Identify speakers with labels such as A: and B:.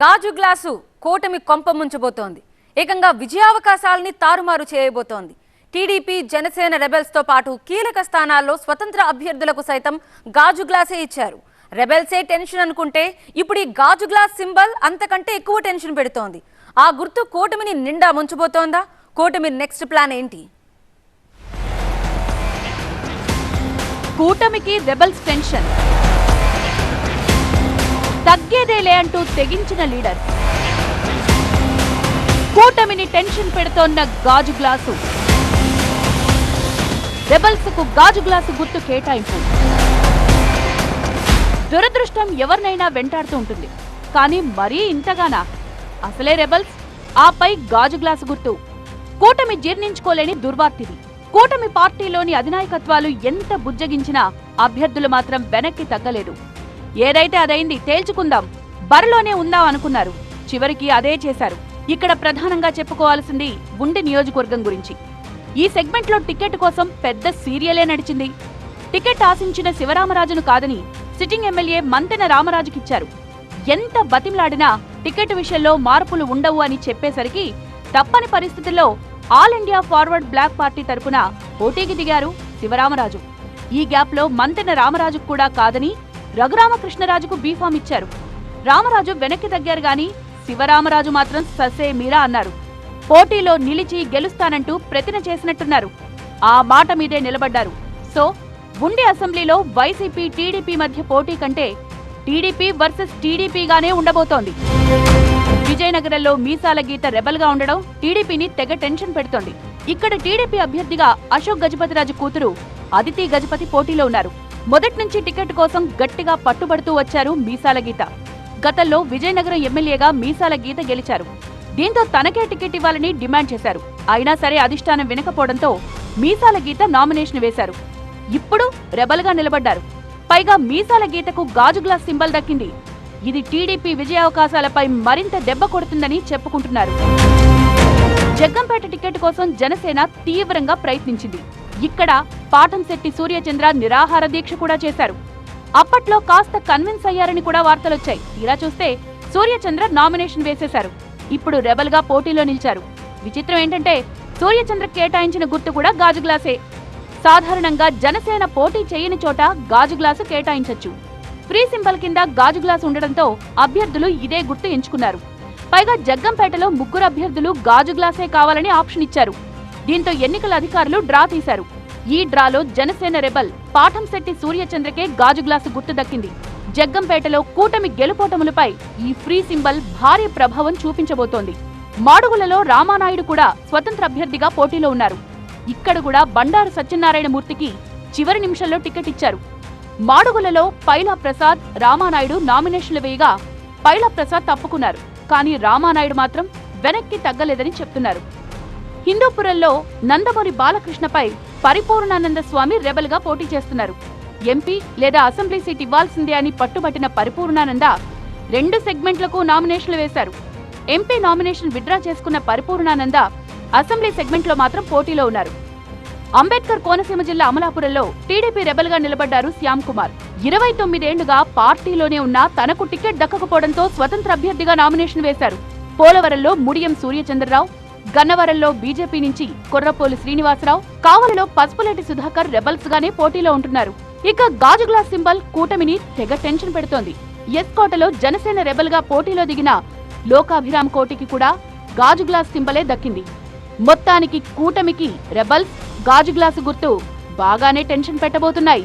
A: గాజు గ్లాసు కూటమి కొంప ముంచబోతోంది. ఏకంగా విజయావకాశాలని తారుమారు చేయబోతోంది. టీడీపీ, జనసేన రెబెల్స్ తో పాటు కీలక స్థానాల్లో స్వతంత్ర అభ్యర్థులకు సైతం గాజు గ్లాసే ఇచ్చారు. రెబెల్సే టెన్షన్ అనుకుంటే ఇప్పుడు ఈ గాజు గ్లాస్ సింబల్ అంతకంటే ఎక్కువ టెన్షన్ పెడుతోంది. ఆ గుర్తు కూటమిని నిండా ముంచబోతోందా? కూటమి నెక్స్ట్ ప్లాన్ ఏంటి?
B: కూటమికి రెబెల్స్ టెన్షన్, తగ్గేదేలే అంటూ తెగించిన లీడర్. కూటమిని టెన్షన్ పెడుతోన్న గాజు గ్లాసు. రెబెల్స్ కు గాజు గ్లాసు గుర్తు కేటాయింపు. దురదృష్టం ఎవరినైనా వెంటాడుతూ ఉంటుంది, కానీ మరీ ఇంతగానా? అసలే రెబెల్స్, ఆపై గాజు గ్లాసు గుర్తు. కూటమి జీర్ణించుకోలేని దుర్వార్తిది. కూటమి పార్టీలోని అధినాయకత్వాలు ఎంత బుజ్జగించినా అభ్యర్థులు మాత్రం వెనక్కి తగ్గలేదు. ఏదైతే అదైంది, తేల్చుకుందాం, బరిలోనే ఉందాం అనుకున్నారు. చివరికి అదే చేశారు. ఇక్కడ ప్రధానంగా చెప్పుకోవాల్సింది ఉండి నియోజకవర్గం గురించి. ఈ సెగ్మెంట్లో టికెట్ కోసం పెద్ద సీరియలే నడిచింది. టికెట్ ఆశించిన శివరామరాజును కాదని సిట్టింగ్ ఎమ్మెల్యే మంతెన రామరాజుకిచ్చారు. ఎంత బతిమలాడినా టికెట్ విషయంలో మార్పులు ఉండవు అని చెప్పేసరికి తప్పని పరిస్థితుల్లో All India Forward Bloc party తరపున పోటీకి దిగారు శివరామరాజు. ఈ గ్యాప్ లో మంతెన రామరాజుకు కూడా కాదని రఘురామకృష్ణరాజుకు బీఫామ్ ఇచ్చారు. రామరాజు వెనక్కి తగ్గారు గాని శివరామరాజు మాత్రం ససే మీరా అన్నారు. పోటీలో నిలిచి గెలుస్తానంటూ ప్రతిన చేసినట్టున్నారు. ఆ మాట మీదే నిలబడ్డారు. సో ఉండి అసెంబ్లీలో వైసీపీ, టీడీపీ మధ్య పోటీ కంటే టీడీపీ వర్సెస్ టీడీపీగానే ఉండబోతోంది. విజయనగరంలో మీసాల గీత రెబల్ గా ఉండడం టీడీపీని తెగ టెన్షన్ పెడుతోంది. ఇక్కడ టీడీపీ అభ్యర్థిగా అశోక్ గజపతిరాజు కూతురు అదితి గజపతి పోటీలో ఉన్నారు. మొదటి నుంచి టికెట్ కోసం గట్టిగా పట్టుబడుతూ వచ్చారు మీసాల గీత. గతంలో విజయనగరం ఎమ్మెల్యేగా మీసాల గీత గెలిచారు. దీంతో తనకే టికెట్ ఇవ్వాలని డిమాండ్ చేశారు. అయినా సరే అధిష్టానం వినకపోవడంతో మీసాల గీత నామినేషన్ వేశారు. ఇప్పుడు రెబల్ గా నిలబడ్డారు. పైగా మీసాల గీతకు గాజు గ్లాస్ సింబల్ దక్కింది. ఇది టీడీపీ విజయావకాశాలపై మరింత దెబ్బ కొడుతుందని చెప్పుకుంటున్నారు. జగ్గంపేట టికెట్ కోసం జనసేన తీవ్రంగా ప్రయత్నించింది. ఇక్కడ పాటంశెట్టి సూర్యచంద్ర నిరాహార దీక్ష కూడా చేశారు. అప్పట్లో కాస్త కన్విన్స్ అయ్యారని కూడా వార్తలొచ్చాయి. తీరా చూస్తే సూర్యచంద్ర నామినేషన్ వేసేశారు. ఇప్పుడు రెబల్ గా పోటీలో నిలిచారు. విచిత్రం ఏంటంటే సూర్యచంద్ర కేటాయించిన గుర్తు కూడా గాజు గ్లాసే. సాధారణంగా జనసేన పోటీ చేయని చోట గాజు గ్లాసు కేటాయించొచ్చు. ఫ్రీ సింబల్ కింద గాజు గ్లాసు ఉండడంతో అభ్యర్థులు ఇదే గుర్తు ఎంచుకున్నారు. పైగా జగ్గంపేటలో 3 అభ్యర్థులు గాజు గ్లాసే కావాలని ఆప్షన్ ఇచ్చారు. దీంతో ఎన్నికల అధికారులు డ్రా తీశారు. ఈ డ్రాలో జనసేన రెబల్ పాటంశెట్టి సూర్యచంద్రకే గాజు గ్లాసు గుర్తు దక్కింది. జగ్గంపేటలో కూటమి గెలుపోటములపై ఈ ఫ్రీ సింబల్ భారీ ప్రభావం చూపించబోతోంది. మాడుగులలో రామానాయుడు కూడా స్వతంత్ర అభ్యర్థిగా పోటీలో ఉన్నారు. ఇక్కడ కూడా బండారు సత్యనారాయణమూర్తికి చివరి నిమిషంలో టికెట్ ఇచ్చారు. మాడుగులలో పైలా ప్రసాద్, రామానాయుడు నామినేషన్లు వేయగా పైలా ప్రసాద్ తప్పుకున్నారు. కానీ రామానాయుడు మాత్రం వెనక్కి తగ్గలేదని చెప్తున్నారు. హిందూపురంలో నందమూరి బాలకృష్ణపై పరిపూర్ణానంద స్వామి రెబల్ గా పోటీ చేస్తున్నారు. ఎంపీ లేదా అసెంబ్లీ సీట్ ఇవ్వాల్సిందే అని పట్టుబట్టిన పరిపూర్ణానంద 2 సెగ్మెంట్లకు నామినేషన్లు వేశారు. ఎంపీ నామినేషన్ విత్డ్రా చేసుకున్న పరిపూర్ణానంద అసెంబ్లీ సెగ్మెంట్లో మాత్రం పోటీలో ఉన్నారు. అంబేద్కర్ కోనసీమ జిల్లా అమలాపురంలో టీడీపీ రెబల్ గా నిలబడ్డారు శ్యామ్ కుమార్. 29 ఏళ్లుగా పార్టీలోనే ఉన్నా తనకు టికెట్ దక్కకపోవడంతో స్వతంత్ర అభ్యర్థిగా నామినేషన్ వేశారు. పోలవరంలో ముడియం సూర్యచంద్రరావు, గన్నవరంలో బీజేపీ నుంచి కొర్రపోలు శ్రీనివాసరావు, కావలిలో పసుపులేటి సుధాకర్ రెబల్స్ గానే పోటీలో ఉంటున్నారు. ఇక గాజు గ్లాస్ సింబల్ కూటమిని తెగ టెన్షన్ పెడుతోంది. ఎస్కోటలో జనసేన రెబల్ గా పోటీలో దిగిన లోకాభిరామ్ కోటికి కూడా గాజు గ్లాస్ సింబలే దక్కింది. మొత్తానికి కూటమికి రెబల్స్, గాజు గ్లాసు గుర్తు బాగానే టెన్షన్ పెట్టబోతున్నాయి.